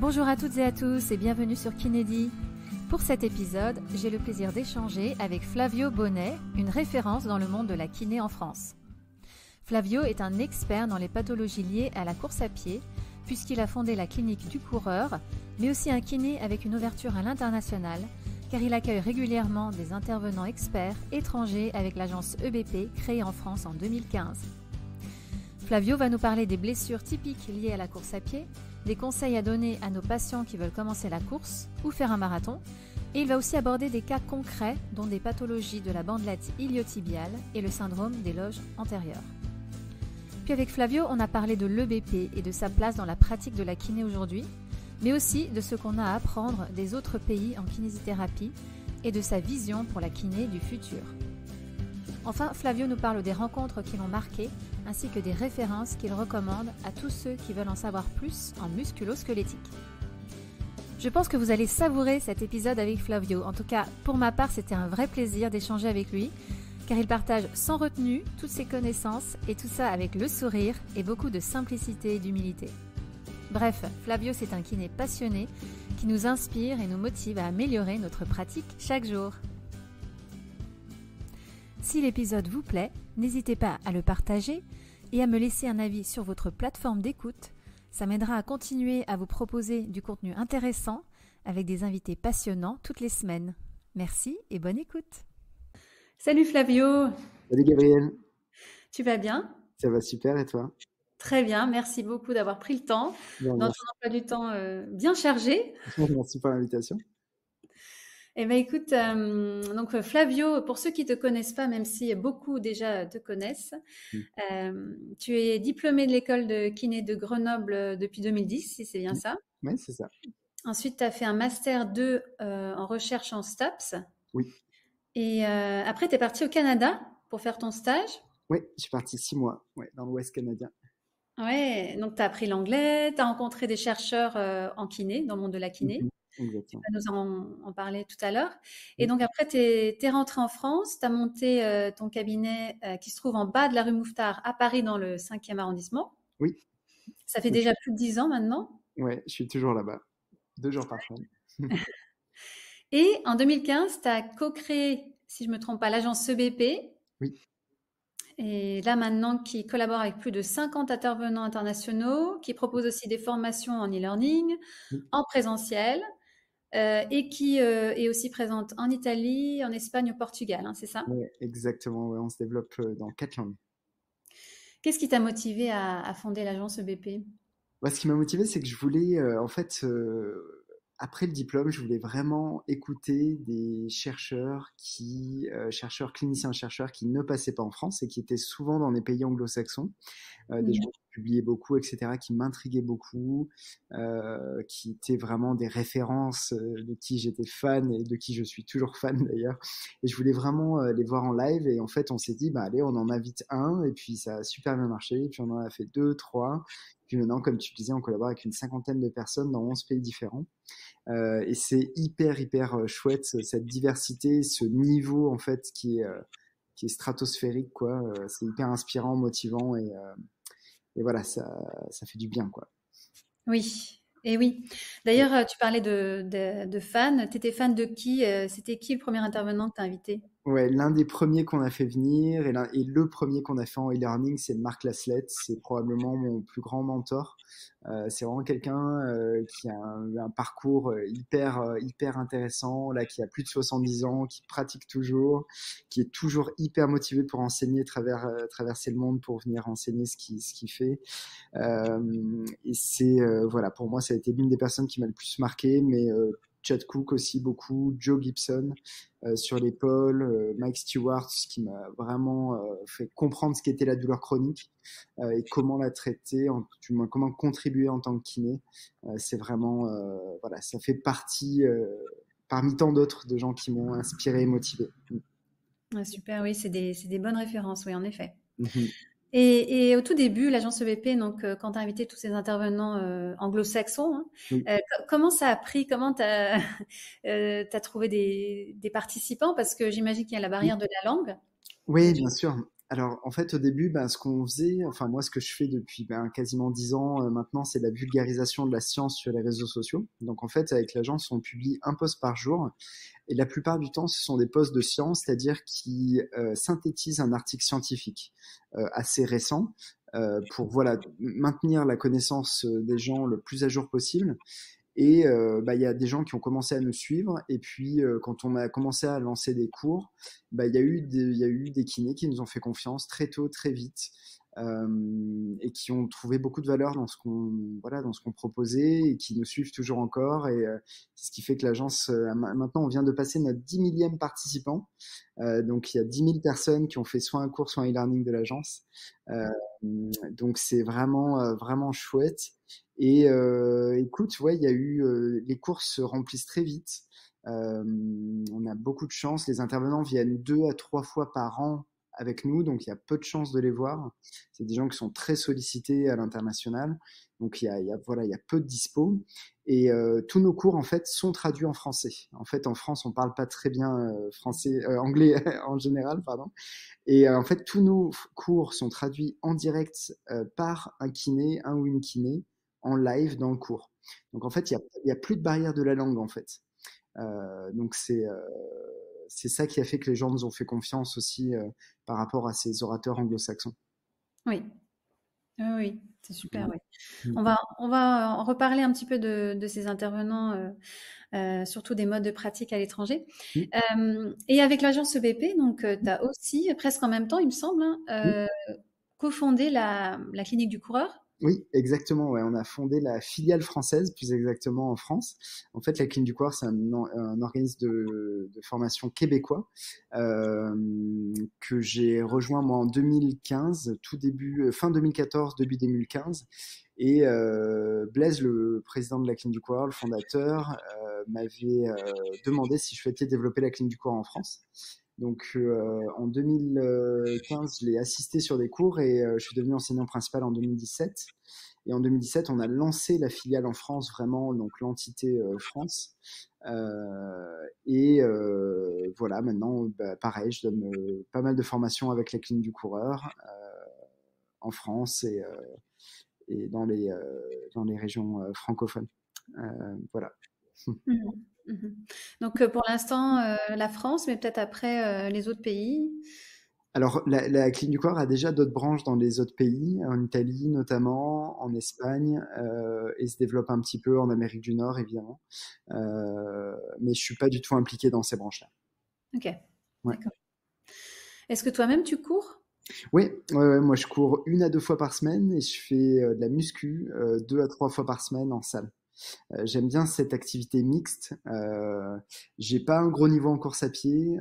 Bonjour à toutes et à tous et bienvenue sur Kinédi. Pour cet épisode, j'ai le plaisir d'échanger avec Flavio Bonnet, une référence dans le monde de la kiné en France. Flavio est un expert dans les pathologies liées à la course à pied, puisqu'il a fondé la clinique du coureur, mais aussi un kiné avec une ouverture à l'international, car il accueille régulièrement des intervenants experts étrangers avec l'agence EBP créée en France en 2015. Flavio va nous parler des blessures typiques liées à la course à pied, des conseils à donner à nos patients qui veulent commencer la course ou faire un marathon, et il va aussi aborder des cas concrets dont des pathologies de la bandelette iliotibiale et le syndrome des loges antérieures. Puis avec Flavio, on a parlé de l'EBP et de sa place dans la pratique de la kiné aujourd'hui, mais aussi de ce qu'on a à apprendre des autres pays en kinésithérapie et de sa vision pour la kiné du futur. Enfin, Flavio nous parle des rencontres qui l'ont marqué, ainsi que des références qu'il recommande à tous ceux qui veulent en savoir plus en musculo-squelettique. Je pense que vous allez savourer cet épisode avec Flavio. En tout cas, pour ma part, c'était un vrai plaisir d'échanger avec lui, car il partage sans retenue toutes ses connaissances et tout ça avec le sourire et beaucoup de simplicité et d'humilité. Bref, Flavio, c'est un kiné passionné qui nous inspire et nous motive à améliorer notre pratique chaque jour. Si l'épisode vous plaît, n'hésitez pas à le partager et à me laisser un avis sur votre plateforme d'écoute. Ça m'aidera à continuer à vous proposer du contenu intéressant avec des invités passionnants toutes les semaines. Merci et bonne écoute. Salut Flavio. Salut Gabriel. Tu vas bien? Ça va super et toi? Très bien, merci beaucoup d'avoir pris le temps dans ton emploi du temps bien chargé. Merci pour l'invitation. Eh bien, écoute, donc Flavio, pour ceux qui ne te connaissent pas, même si beaucoup déjà te connaissent, tu es diplômé de l'école de kiné de Grenoble depuis 2010, si c'est bien ça. Oui, c'est ça. Ensuite, tu as fait un Master 2 en recherche en STAPS. Oui. Et après, tu es parti au Canada pour faire ton stage. Oui, je suis parti 6 mois dans l'Ouest canadien. Ouais, donc tu as appris l'anglais, tu as rencontré des chercheurs en kiné, dans le monde de la kiné. Exactement. Tu vas nous en parler tout à l'heure. Et donc après, tu es rentré en France, tu as monté ton cabinet qui se trouve en bas de la rue Mouffetard à Paris dans le 5e arrondissement. Oui. Ça fait déjà plus de 10 ans maintenant. Oui, je suis toujours là-bas, 2 jours par semaine. Et en 2015, tu as co-créé, si je ne me trompe pas, l'agence EBP. Oui. Et là maintenant, qui collabore avec plus de 50 intervenants internationaux, qui propose aussi des formations en e-learning, en présentiel. Et qui est aussi présente en Italie, en Espagne, au Portugal, hein, c'est ça? Oui, exactement. Ouais, on se développe dans 4 langues. Qu'est-ce qui t'a motivé à fonder l'agence EBP? Ce qui m'a motivé, c'est que je voulais, après le diplôme, je voulais vraiment écouter des chercheurs cliniciens-chercheurs qui ne passaient pas en France et qui étaient souvent dans des pays anglo-saxons, des gens qui publiaient beaucoup, etc., qui m'intriguaient beaucoup, qui étaient vraiment des références de qui j'étais fan et de qui je suis toujours fan d'ailleurs. Et je voulais vraiment les voir en live et en fait, on s'est dit, allez, on en invite un et puis ça a super bien marché. Et puis on en a fait 2, 3. Puis maintenant, comme tu disais, on collabore avec une 50aine de personnes dans 11 pays différents. Et c'est hyper chouette cette diversité, ce niveau en fait qui est stratosphérique quoi. C'est hyper inspirant, motivant et voilà, ça fait du bien quoi. Oui, et oui. D'ailleurs, tu parlais de fans. Tu étais fan de qui? C'était qui le premier intervenant que tu as invité? Ouais, l'un des premiers qu'on a fait venir et le premier qu'on a fait en e-learning, c'est Marc Laslett. C'est probablement mon plus grand mentor. C'est vraiment quelqu'un qui a un parcours hyper intéressant, là, qui a plus de 70 ans, qui pratique toujours, qui est toujours hyper motivé pour enseigner, traverser le monde pour venir enseigner ce qu'il fait. Et c'est, voilà, pour moi, ça a été l'une des personnes qui m'a le plus marqué, mais Chad Cook aussi beaucoup, Joe Gibson sur l'épaule, Mike Stewart, ce qui m'a vraiment fait comprendre ce qu'était la douleur chronique et comment la traiter, du moins comment contribuer en tant que kiné. C'est vraiment, voilà, ça fait partie parmi tant d'autres de gens qui m'ont inspiré et motivé. Ah, super, oui, c'est des bonnes références, oui, en effet. Mm-hmm. Et au tout début, l'agence EBP, donc quand tu as invité tous ces intervenants anglo-saxons, hein, Oui. comment ça a pris? Comment tu as trouvé des participants? Parce que j'imagine qu'il y a la barrière de la langue. Oui, bien sûr. Alors, en fait, au début, ben, ce qu'on faisait, enfin moi, ce que je fais depuis quasiment 10 ans maintenant, c'est la vulgarisation de la science sur les réseaux sociaux. Donc, en fait, avec l'agence, on publie un post par jour. Et la plupart du temps, ce sont des posts de science, c'est-à-dire qui synthétisent un article scientifique assez récent pour voilà, maintenir la connaissance des gens le plus à jour possible. Et il y a des gens qui ont commencé à nous suivre. Et puis, quand on a commencé à lancer des cours, il y a eu des kinés qui nous ont fait confiance très tôt, très vite, et qui ont trouvé beaucoup de valeur dans voilà, dans ce qu'on proposait et qui nous suivent toujours encore. Et c'est ce qui fait que l'agence, maintenant, on vient de passer notre 10 millième participant. Donc, il y a 10 000 personnes qui ont fait soit un cours, soit un e-learning de l'agence. Euh, donc, c'est vraiment, vraiment chouette. Et écoute, ouais, il y a eu les courses se remplissent très vite. On a beaucoup de chance. Les intervenants viennent 2 à 3 fois par an avec nous, donc il y a peu de chances de les voir. C'est des gens qui sont très sollicités à l'international, donc voilà, il y a peu de dispo. Et tous nos cours en fait sont traduits en français. En fait, en France, on parle pas très bien anglais en général, pardon. Et en fait, tous nos cours sont traduits en direct par un kiné, un ou une kiné, en live dans le cours. Donc en fait, il y a plus de barrière de la langue en fait. Donc c'est ça qui a fait que les gens nous ont fait confiance aussi par rapport à ces orateurs anglo-saxons. Oui, oui, oui, c'est super, Voilà. oui. Mm. On va en reparler un petit peu de ces intervenants, surtout des modes de pratique à l'étranger. Mm. Et avec l'agence EBP, donc, tu as aussi, presque en même temps, il me semble, hein, Mm. cofondé la clinique du coureur. Oui, exactement. Ouais. On a fondé la filiale française, plus exactement en France. En fait, la Clinique du Coureur, c'est un organisme de formation québécois que j'ai rejoint moi en 2015, tout début, fin 2014, début 2015. Et Blaise, le président de la Clinique du Coureur, le fondateur, m'avait demandé si je souhaitais développer la Clinique du Coureur en France. Donc en 2015, je l'ai assisté sur des cours et je suis devenu enseignant principal en 2017. Et en 2017, on a lancé la filiale en France, vraiment, donc l'entité France. Et voilà, maintenant, pareil, je donne pas mal de formations avec la clinique du coureur en France et dans les régions francophones. Voilà. Mhm, mhm. Donc, pour l'instant, la France, mais peut-être après les autres pays. Alors, la Clinique du Corps a déjà d'autres branches dans les autres pays, en Italie notamment, en Espagne, et se développe un petit peu en Amérique du Nord, évidemment. Mais je suis pas du tout impliqué dans ces branches-là. Ok, Ouais. d'accord. Est-ce que toi-même, tu cours? Oui, ouais, moi je cours 1 à 2 fois par semaine et je fais de la muscu 2 à 3 fois par semaine en salle. J'aime bien cette activité mixte. J'ai pas un gros niveau en course à pied,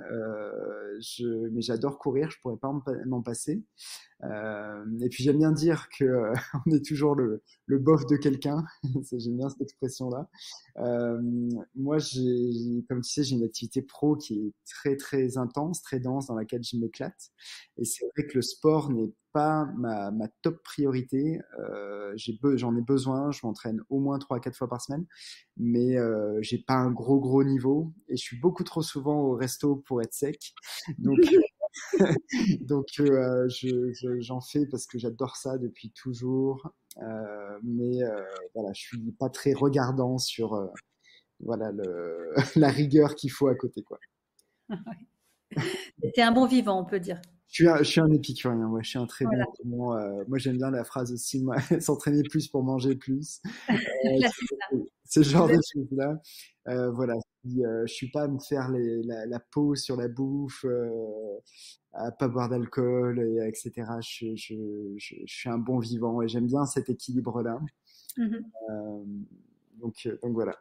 mais j'adore courir. Je pourrais pas m'en passer. Et puis j'aime bien dire que on est toujours le bof de quelqu'un. J'aime bien cette expression-là. Euh, Moi, comme tu sais, j'ai une activité pro qui est très très intense, très dense, dans laquelle je m'éclate. Et c'est vrai que le sport n'est pas ma top priorité. J'en ai besoin. Je m'entraîne au moins 3 à 4 fois par semaine, mais j'ai pas un gros niveau. Et je suis beaucoup trop souvent au resto pour être sec. Donc donc j'en fais parce que j'adore ça depuis toujours. Mais voilà, je suis pas très regardant sur voilà la rigueur qu'il faut à côté quoi. T'es un bon vivant, on peut dire. Je suis un épicurien, ouais, je suis un très bon Voilà, gourmand. Moi j'aime bien la phrase aussi, moi, s'entraîner plus pour manger plus. là, c'est ça. Ce genre de choses-là. Voilà, je suis pas à me faire la peau sur la bouffe, à pas boire d'alcool, etc. Je suis un bon vivant et j'aime bien cet équilibre-là. Mhm. Euh, donc voilà.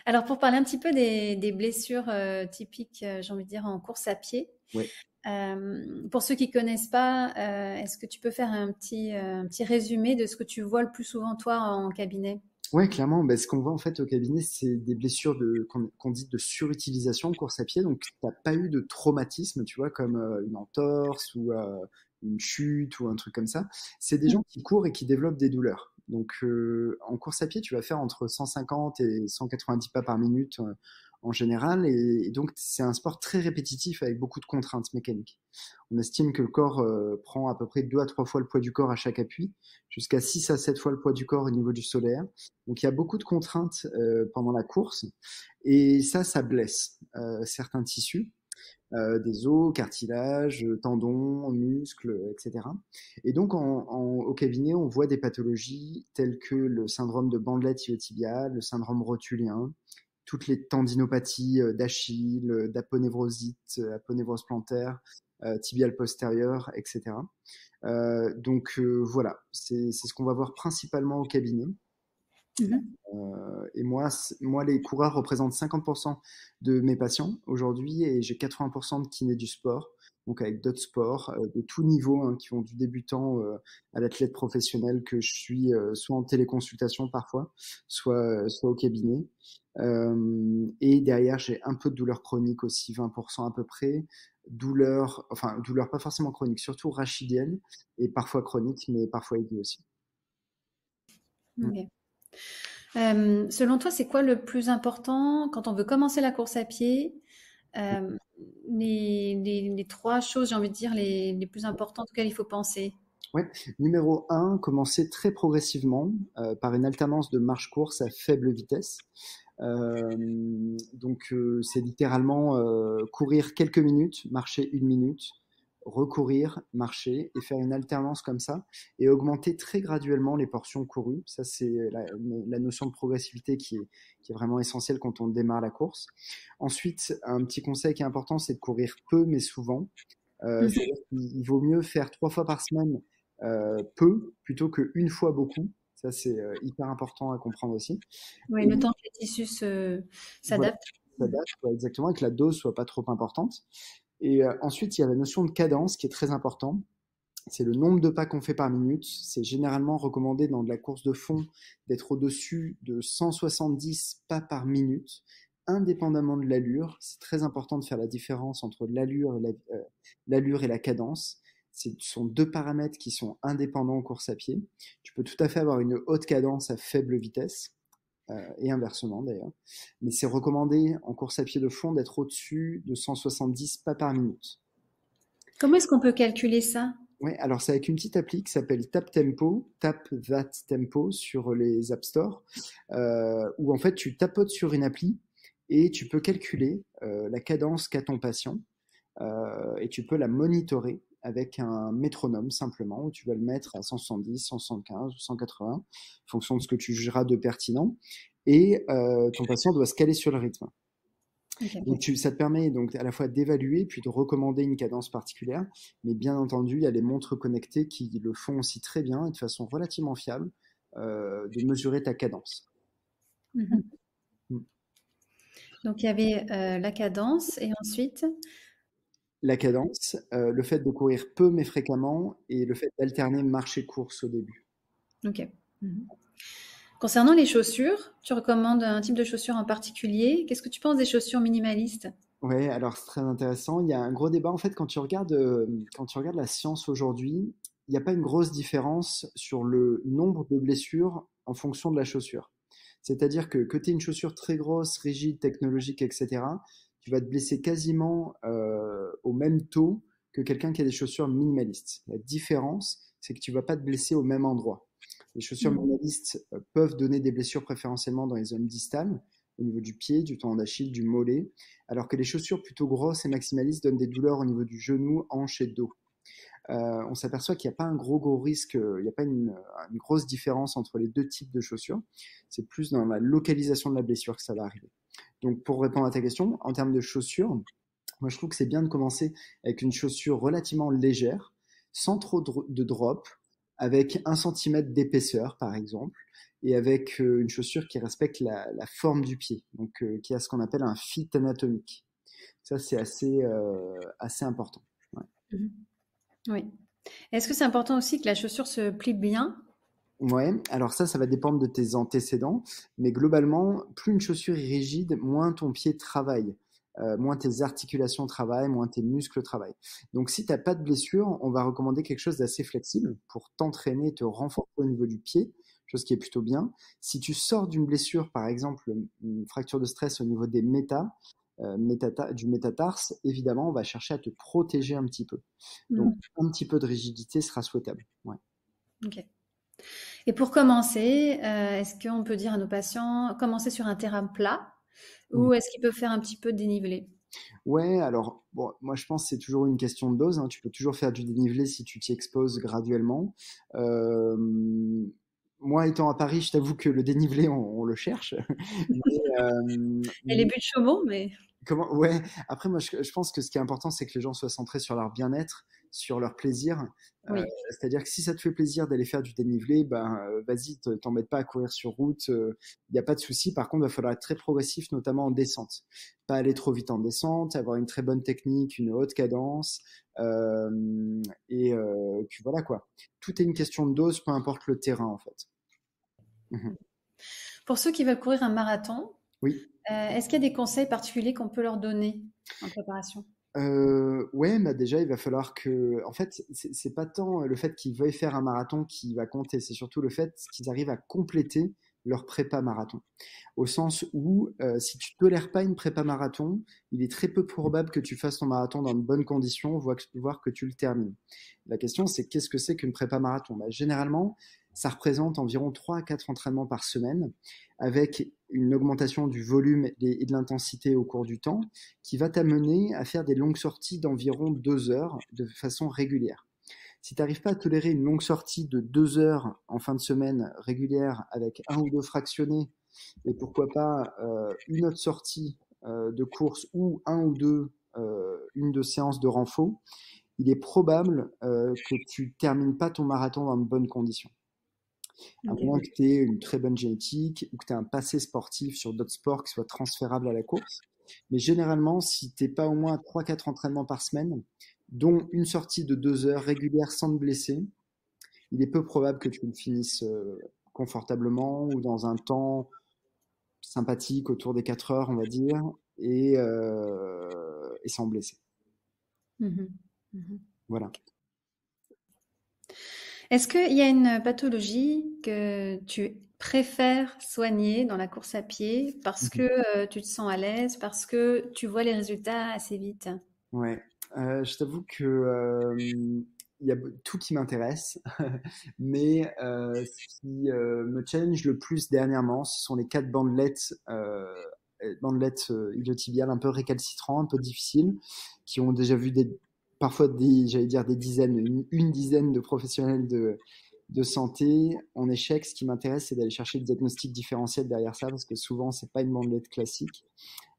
Alors, pour parler un petit peu des blessures typiques, j'ai envie de dire, en course à pied, Ouais. pour ceux qui connaissent pas, est-ce que tu peux faire un petit résumé de ce que tu vois le plus souvent, toi, en cabinet? Ouais, clairement. Ce qu'on voit en fait au cabinet, c'est des blessures qu'on dit de surutilisation en course à pied. Donc, t'as pas eu de traumatisme, tu vois, comme une entorse ou une chute ou un truc comme ça. C'est des gens qui courent et qui développent des douleurs. Donc, en course à pied, tu vas faire entre 150 et 190 pas par minute en général. Et donc, c'est un sport très répétitif avec beaucoup de contraintes mécaniques. On estime que le corps prend à peu près 2 à 3 fois le poids du corps à chaque appui, jusqu'à 6 à 7 fois le poids du corps au niveau du solaire. Donc, il y a beaucoup de contraintes pendant la course. Et ça blesse certains tissus. Des os, cartilages, tendons, muscles, etc. Et donc au cabinet, on voit des pathologies telles que le syndrome de bandelette iliotibiale, le syndrome rotulien, toutes les tendinopathies d'Achille, d'aponevrosite, aponévrose plantaire, tibiale postérieure, etc. Voilà, c'est ce qu'on va voir principalement au cabinet. Et moi, les coureurs représentent 50% de mes patients aujourd'hui et j'ai 80% de kinés du sport, donc avec d'autres sports de tout niveau, hein, qui vont du débutant à l'athlète professionnel que je suis, soit en téléconsultation parfois, soit au cabinet. Et derrière, j'ai un peu de douleur chronique aussi, 20% à peu près. Douleur pas forcément chronique, surtout rachidienne et parfois chronique, mais parfois aiguë aussi. Ok. Selon toi, c'est quoi le plus important quand on veut commencer la course à pied? Les 3 choses, j'ai envie de dire, les plus importantes auxquelles il faut penser. Ouais. Numéro 1, commencer très progressivement par une alternance de marche-course à faible vitesse. C'est littéralement courir quelques minutes, marcher 1 minute, recourir, marcher et faire une alternance comme ça et augmenter très graduellement les portions courues. Ça, c'est la notion de progressivité qui est vraiment essentielle quand on démarre la course. Ensuite, un petit conseil qui est important, c'est de courir peu mais souvent. C'est-à-dire qu'il vaut mieux faire 3 fois par semaine peu plutôt qu'une fois beaucoup. Ça, c'est hyper important à comprendre aussi. Oui, le temps que les tissus s'adaptent. Voilà, exactement, et que la dose soit pas trop importante. Et ensuite, il y a la notion de cadence qui est très important. C'est le nombre de pas qu'on fait par minute. C'est généralement recommandé dans de la course de fond d'être au-dessus de 170 pas par minute, indépendamment de l'allure. C'est très important de faire la différence entre l'allure et la cadence. Ce sont 2 paramètres qui sont indépendants en course à pied. Tu peux tout à fait avoir une haute cadence à faible vitesse, et inversement d'ailleurs. Mais c'est recommandé en course à pied de fond d'être au-dessus de 170 pas par minute. Comment est-ce qu'on peut calculer ça? Ouais, alors c'est avec une petite appli qui s'appelle Tap That Tempo sur les App Store, où en fait tu tapotes sur une appli et tu peux calculer la cadence qu'a ton patient et tu peux la monitorer avec un métronome simplement, où tu vas le mettre à 170, 175 ou 180, en fonction de ce que tu jugeras de pertinent, et ton patient doit se caler sur le rythme. Okay. Donc ça te permet donc à la fois d'évaluer puis de recommander une cadence particulière, mais bien entendu il y a les montres connectées qui le font aussi très bien et de façon relativement fiable de mesurer ta cadence. Donc il y avait la cadence et ensuite la cadence, le fait de courir peu mais fréquemment et le fait d'alterner marche et course au début. Ok. Concernant les chaussures, tu recommandes un type de chaussures en particulier? Qu'est-ce que tu penses des chaussures minimalistes? Oui, alors c'est très intéressant. Il y a un gros débat en fait quand tu regardes la science aujourd'hui, il n'y a pas une grosse différence sur le nombre de blessures en fonction de la chaussure. C'est-à-dire que tu aies une chaussure très grosse, rigide, technologique, etc., tu vas te blesser quasiment au même taux que quelqu'un qui a des chaussures minimalistes. La différence, c'est que tu ne vas pas te blesser au même endroit. Les chaussures minimalistes peuvent donner des blessures préférentiellement dans les zones distales, au niveau du pied, du tendon d'Achille, du mollet, alors que les chaussures plutôt grosses et maximalistes donnent des douleurs au niveau du genou, hanche et dos. On s'aperçoit qu'il n'y a pas un gros risque, il n'y a pas une grosse différence entre les 2 types de chaussures. C'est plus dans la localisation de la blessure que ça va arriver. Donc pour répondre à ta question, en termes de chaussures, moi je trouve que c'est bien de commencer avec une chaussure relativement légère, sans trop de drop, avec 1 cm d'épaisseur par exemple, et avec une chaussure qui respecte la forme du pied, donc qui a ce qu'on appelle un fit anatomique. Ça c'est assez important. Ouais. Oui. Est-ce que c'est important aussi que la chaussure se plie bien? Ouais, alors ça va dépendre de tes antécédents, mais globalement, plus une chaussure est rigide, moins ton pied travaille, moins tes articulations travaillent, moins tes muscles travaillent. Donc si tu n'as pas de blessure, on va recommander quelque chose d'assez flexible pour t'entraîner, te renforcer au niveau du pied, chose qui est plutôt bien. Si tu sors d'une blessure, par exemple une fracture de stress au niveau des du métatarse, évidemment, on va chercher à te protéger un petit peu. Donc, un petit peu de rigidité sera souhaitable. Ouais. Ok. Et pour commencer, est-ce qu'on peut dire à nos patients, commencer sur un terrain plat ou est-ce qu'ils peuvent faire un petit peu de dénivelé? Ouais, alors, bon, moi je pense que c'est toujours une question de dose, hein. Tu peux toujours faire du dénivelé si tu t'y exposes graduellement. Euh, Moi, étant à Paris, je t'avoue que le dénivelé, on le cherche. Mais, Il y a les buts de Chaumont, mais Ouais, après, moi, je pense que ce qui est important, c'est que les gens soient centrés sur leur bien-être, sur leur plaisir. Euh, oui. C'est-à-dire que si ça te fait plaisir d'aller faire du dénivelé, ben, vas-y, t'embête pas à courir sur route, il n'y a pas de souci. Par contre, il va falloir être très progressif, notamment en descente. Pas aller trop vite en descente, avoir une très bonne technique, une haute cadence. Puis voilà quoi. Tout est une question de dose, peu importe le terrain en fait. Mhm. Pour ceux qui veulent courir un marathon, Oui. est-ce qu'il y a des conseils particuliers qu'on peut leur donner en préparation? Ouais, bah déjà, il va falloir que. En fait, c'est pas tant le fait qu'ils veuillent faire un marathon qui va compter, c'est surtout le fait qu'ils arrivent à compléter leur prépa marathon. Au sens où, si tu tolères pas une prépa marathon, il est très peu probable que tu fasses ton marathon dans de bonnes conditions, voire que tu le termines. La question, c'est qu'est-ce que c'est qu'une prépa marathon? Bah, généralement, ça représente environ 3 à 4 entraînements par semaine, avec une augmentation du volume et de l'intensité au cours du temps, qui va t'amener à faire des longues sorties d'environ 2 heures de façon régulière. Si tu n'arrives pas à tolérer une longue sortie de 2 heures en fin de semaine régulière avec un ou deux fractionnés, et pourquoi pas une autre sortie de course ou une de séances de renfort, il est probable que tu termines pas ton marathon dans de bonnes conditions. À Ok. moins que tu aies une très bonne génétique ou que tu aies un passé sportif sur d'autres sports qui soient transférables à la course. Mais généralement, si tu n'es pas au moins à 3-4 entraînements par semaine, dont une sortie de 2 heures régulière sans te blesser, il est peu probable que tu le finisses confortablement ou dans un temps sympathique autour des 4 heures, on va dire, et sans blesser. Mhm. Mhm. Voilà. Est-ce qu'il y a une pathologie que tu préfères soigner dans la course à pied parce que tu te sens à l'aise, parce que tu vois les résultats assez vite? Ouais. Je t'avoue que il y a tout qui m'intéresse, mais ce qui me challenge le plus dernièrement, ce sont les 4 bandelettes iliotibiales un peu récalcitrants, un peu difficiles, qui ont déjà vu parfois j'allais dire des dizaines, une dizaine de professionnels de santé en échec. Ce qui m'intéresse, c'est d'aller chercher le diagnostic différentiel derrière ça, parce que souvent, c'est pas une bandelette classique.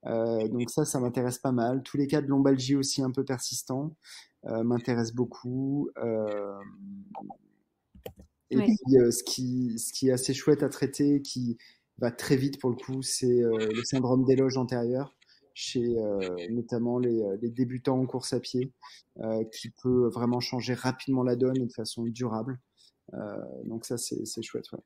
Donc ça m'intéresse pas mal. Tous les cas de lombalgie aussi un peu persistants m'intéressent beaucoup. Et Oui. puis ce qui est assez chouette à traiter, qui va très vite pour le coup, c'est le syndrome d'éloge antérieur chez notamment les débutants en course à pied, qui peut vraiment changer rapidement la donne et de façon durable. Donc ça, c'est chouette. Ouais.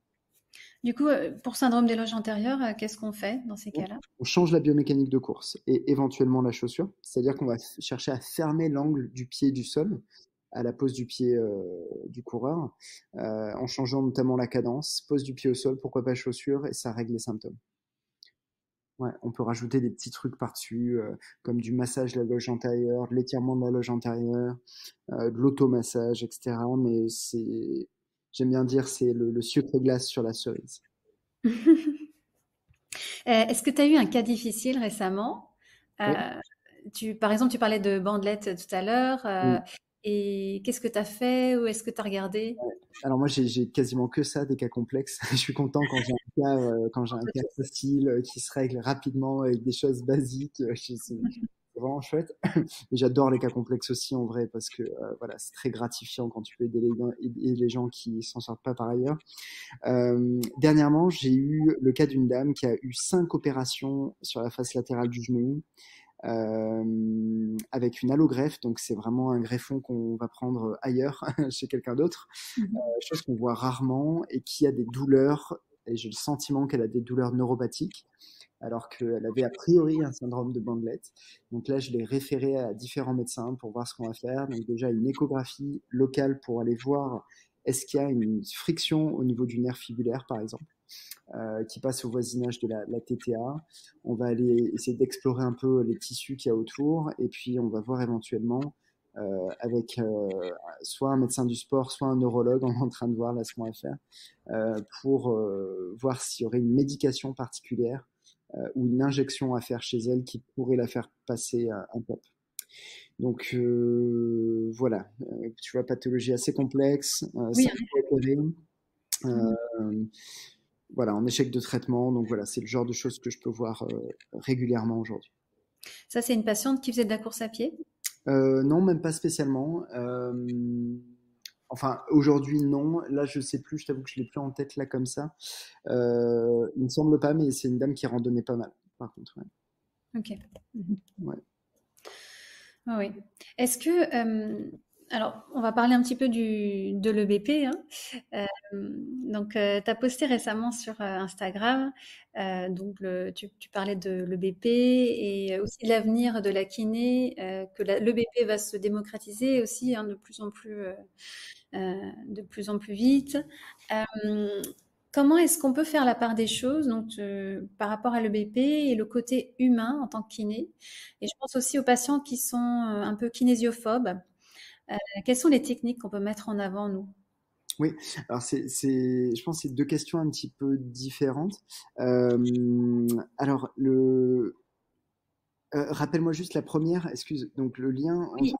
Du coup, pour syndrome d'éloge antérieur, qu'est-ce qu'on fait dans ces cas-là? On change la biomécanique de course et éventuellement la chaussure. C'est-à-dire qu'on va chercher à fermer l'angle du pied du sol à la pose du pied du coureur, en changeant notamment la cadence, pose du pied au sol, pourquoi pas chaussure, et ça règle les symptômes. Ouais, on peut rajouter des petits trucs par-dessus, comme du massage de la loge antérieure, de l'étirement de la loge antérieure, de l'automassage, etc. Mais j'aime bien dire, c'est le sucre glace sur la cerise. Est-ce que tu as eu un cas difficile récemment? Ouais. Par exemple, tu parlais de bandelettes tout à l'heure. Oui. Et qu'est-ce que tu as fait? Où est-ce que tu as regardé? Alors moi, j'ai quasiment que ça, des cas complexes. Je suis content quand j'ai un cas facile qui se règle rapidement avec des choses basiques. C'est vraiment chouette. Mais j'adore les cas complexes aussi en vrai parce que voilà, c'est très gratifiant quand tu peux aider les gens qui s'en sortent pas par ailleurs. Dernièrement, j'ai eu le cas d'une dame qui a eu 5 opérations sur la face latérale du genou. Avec une allogreffe, donc c'est vraiment un greffon qu'on va prendre ailleurs, chez quelqu'un d'autre, chose qu'on voit rarement et qui a des douleurs, et j'ai le sentiment qu'elle a des douleurs neuropathiques, alors qu'elle avait a priori un syndrome de bandelette. Donc là, je l'ai référée à différents médecins pour voir ce qu'on va faire. Donc déjà, une échographie locale pour aller voir est-ce qu'il y a une friction au niveau du nerf fibulaire, par exemple, qui passe au voisinage de la TTA. On va aller essayer d'explorer un peu les tissus qu'il y a autour, et puis on va voir éventuellement avec soit un médecin du sport, soit un neurologue, on est en train de voir là ce qu'on va faire, pour voir s'il y aurait une médication particulière ou une injection à faire chez elle qui pourrait la faire passer un cap. Donc voilà, tu vois, pathologie assez complexe, Oui, ça peut opérer, voilà, en échec de traitement. Donc voilà, c'est le genre de choses que je peux voir régulièrement aujourd'hui. ça c'est une patiente qui faisait de la course à pied? Non, même pas spécialement. Enfin, aujourd'hui, non. Là, je sais plus. Je t'avoue que je l'ai plus en tête là comme ça. Il me semble pas, mais c'est une dame qui randonnait pas mal. Par contre, ouais. Ok. Ouais. Ah oui. Est-ce que, alors, on va parler un petit peu de l'EBP, hein. Donc, tu as posté récemment sur Instagram, donc tu parlais de l'EBP et aussi de l'avenir de la kiné, que l'EBP va se démocratiser aussi, hein, de plus en plus vite. Euh, Comment est-ce qu'on peut faire la part des choses donc, par rapport à l'EBP et le côté humain en tant que kiné? Et je pense aussi aux patients qui sont un peu kinésiophobes. Quelles sont les techniques qu'on peut mettre en avant, nous? Oui, alors je pense que c'est deux questions un petit peu différentes. Alors, rappelle-moi juste la première, excuse, donc le lien Oui,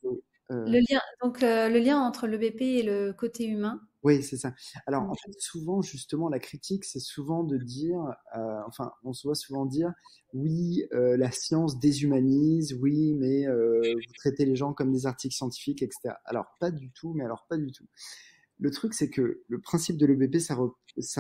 entre... le lien entre l'EBP et le côté humain. Oui, c'est ça. Alors, en Mm. fait, souvent, justement, la critique, c'est souvent de dire, enfin, on se voit souvent dire, oui, la science déshumanise, oui, mais vous traitez les gens comme des articles scientifiques, etc. Alors, pas du tout, mais alors pas du tout. Le truc, c'est que le principe de l'EBP, ça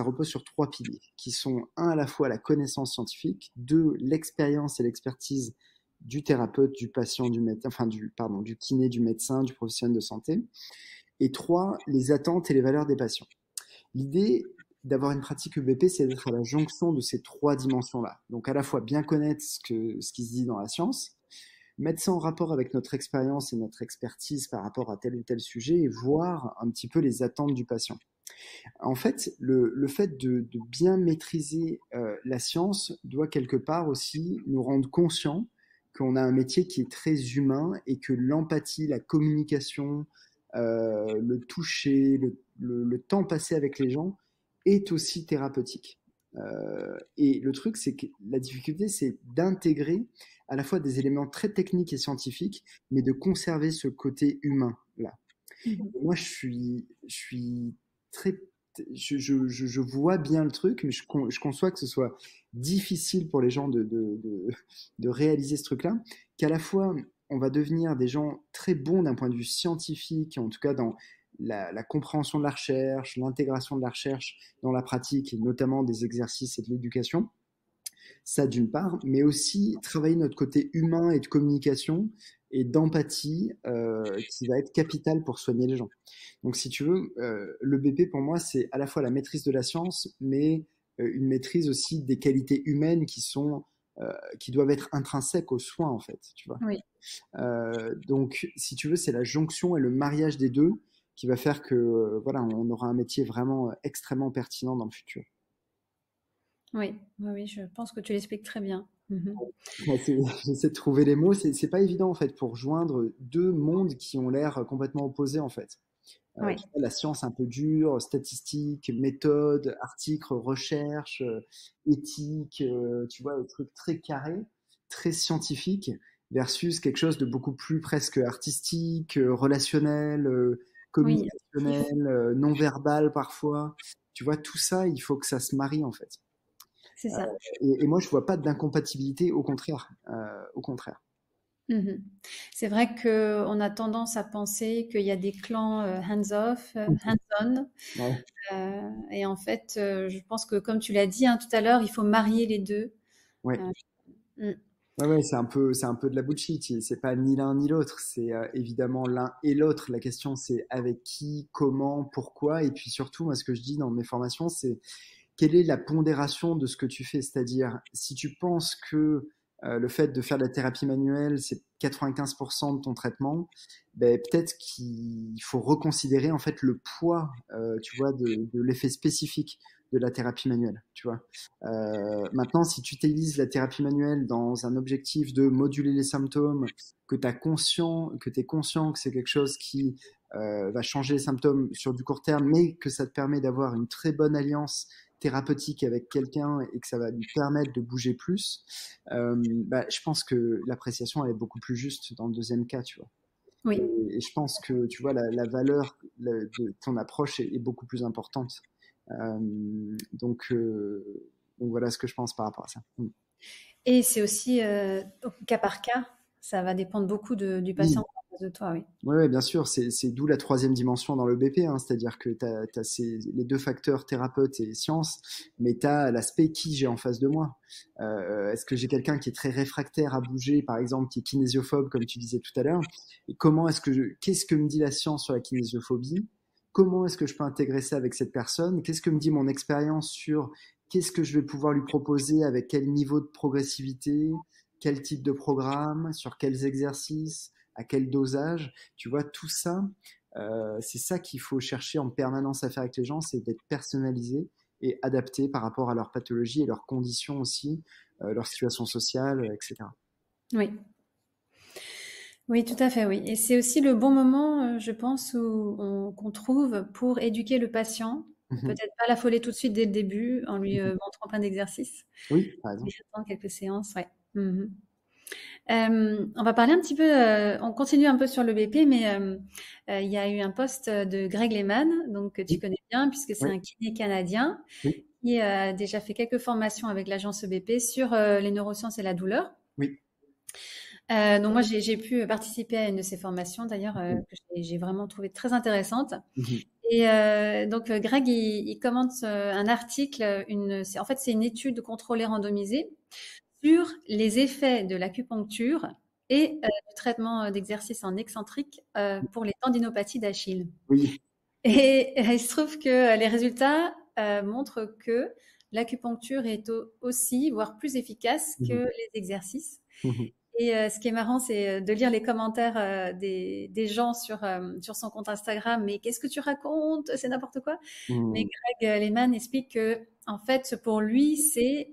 repose sur trois piliers, qui sont, un, à la fois la connaissance scientifique, deux, l'expérience et l'expertise du thérapeute, du patient, du médecin, enfin, du kiné, du médecin, du professionnel de santé, et trois, les attentes et les valeurs des patients. L'idée d'avoir une pratique EBP, c'est d'être à la jonction de ces trois dimensions-là. Donc à la fois bien connaître ce qui se dit dans la science, mettre ça en rapport avec notre expérience et notre expertise par rapport à tel ou tel sujet et voir un petit peu les attentes du patient. En fait, le fait de bien maîtriser la science doit quelque part aussi nous rendre conscients qu'on a un métier qui est très humain et que l'empathie, la communication, le toucher, le temps passé avec les gens est aussi thérapeutique. Et le truc, c'est que la difficulté, c'est d'intégrer à la fois des éléments très techniques et scientifiques, mais de conserver ce côté humain là. Mhm. Moi, je suis très, je vois bien le truc, mais je conçois que ce soit difficile pour les gens de réaliser ce truc-là, qu'à la fois, on va devenir des gens très bons d'un point de vue scientifique, en tout cas dans la compréhension de la recherche, l'intégration de la recherche dans la pratique, et notamment des exercices et de l'éducation. Ça d'une part, mais aussi travailler notre côté humain et de communication et d'empathie qui va être capital pour soigner les gens. Donc si tu veux, le BP pour moi c'est à la fois la maîtrise de la science, mais une maîtrise aussi des qualités humaines qui doivent être intrinsèques aux soins en fait, tu vois. Oui. Donc si tu veux, c'est la jonction et le mariage des deux qui va faire que voilà, on aura un métier vraiment extrêmement pertinent dans le futur. Oui, oui, oui, je pense que tu l'expliques très bien. Mhm. Ouais, j'essaie de trouver les mots. C'est pas évident en fait pour joindre deux mondes qui ont l'air complètement opposés en fait. Oui, Tu vois, la science un peu dure, statistique, méthode, article, recherche, éthique, tu vois, le truc très carré, très scientifique, versus quelque chose de beaucoup plus presque artistique, relationnel, oui, communicationnel, non verbal parfois. Tu vois, tout ça, il faut que ça se marie en fait. c'est ça. Et moi, je vois pas d'incompatibilité, au contraire. Au contraire. Mhm. C'est vrai qu'on a tendance à penser qu'il y a des clans hands-off, hands-on. Ouais, Et en fait, je pense que comme tu l'as dit hein, tout à l'heure, il faut marier les deux. ouais, Euh, mm, ouais, c'est un peu de la bullshit. C'est pas ni l'un ni l'autre. C'est évidemment l'un et l'autre. La question, c'est avec qui, comment, pourquoi. Et puis surtout, moi, ce que je dis dans mes formations, c'est quelle est la pondération de ce que tu fais. C'est-à-dire, si tu penses que le fait de faire de la thérapie manuelle, c'est 95% de ton traitement, ben, peut-être qu'il faut reconsidérer en fait le poids, tu vois, de l'effet spécifique de la thérapie manuelle, tu vois. Maintenant, si tu utilises la thérapie manuelle dans un objectif de moduler les symptômes, que tu es conscient que c'est quelque chose qui va changer les symptômes sur du court terme, mais que ça te permet d'avoir une très bonne alliance thérapeutique avec quelqu'un et que ça va lui permettre de bouger plus, bah, je pense que l'appréciation elle est beaucoup plus juste dans le deuxième cas, tu vois. Oui. Et je pense que tu vois la valeur de ton approche est beaucoup plus importante. Donc voilà ce que je pense par rapport à ça. Et c'est aussi au cas par cas, ça va dépendre beaucoup du patient Oui. en face de toi, oui. Oui, bien sûr, c'est d'où la troisième dimension dans le BP, hein, c'est-à-dire que tu as, les deux facteurs thérapeute et science, mais tu as l'aspect qui j'ai en face de moi. Est-ce que j'ai quelqu'un qui est très réfractaire à bouger, par exemple, qui est kinésiophobe, comme tu disais tout à l'heure, et qu'est-ce que me dit la science sur la kinésiophobie? Comment est-ce que je peux intégrer ça avec cette personne? Qu'est-ce que me dit mon expérience sur qu'est-ce que je vais pouvoir lui proposer, avec quel niveau de progressivité, quel type de programme, sur quels exercices, à quel dosage, tu vois, tout ça, c'est ça qu'il faut chercher en permanence à faire avec les gens, c'est d'être personnalisé et adapté par rapport à leur pathologie et leurs conditions aussi, leur situation sociale, etc. Oui. Oui, tout à fait, oui. Et c'est aussi le bon moment, je pense, qu'on trouve pour éduquer le patient. Peut-être pas l'affoler tout de suite dès le début en lui montrant plein d'exercices. Oui, par exemple. Mais attendre quelques séances, ouais. On va parler un petit peu, on continue un peu sur le BP, mais il y a eu un post de Greg Lehman, donc que tu connais bien, puisque c'est un kiné canadien qui a déjà fait quelques formations avec l'agence BP sur les neurosciences et la douleur. Oui. Donc moi, j'ai pu participer à une de ces formations, d'ailleurs, que j'ai vraiment trouvé très intéressante. Et donc Greg, il commente un article, en fait, c'est une étude contrôlée randomisée sur les effets de l'acupuncture et du traitement d'exercice en excentrique pour les tendinopathies d'Achille. Oui. Et il se trouve que les résultats montrent que l'acupuncture est aussi, voire plus efficace que les exercices. Et ce qui est marrant, c'est de lire les commentaires des gens sur son compte Instagram. Mais qu'est-ce que tu racontes? C'est n'importe quoi. Mais Greg Lehman explique que, en fait, pour lui,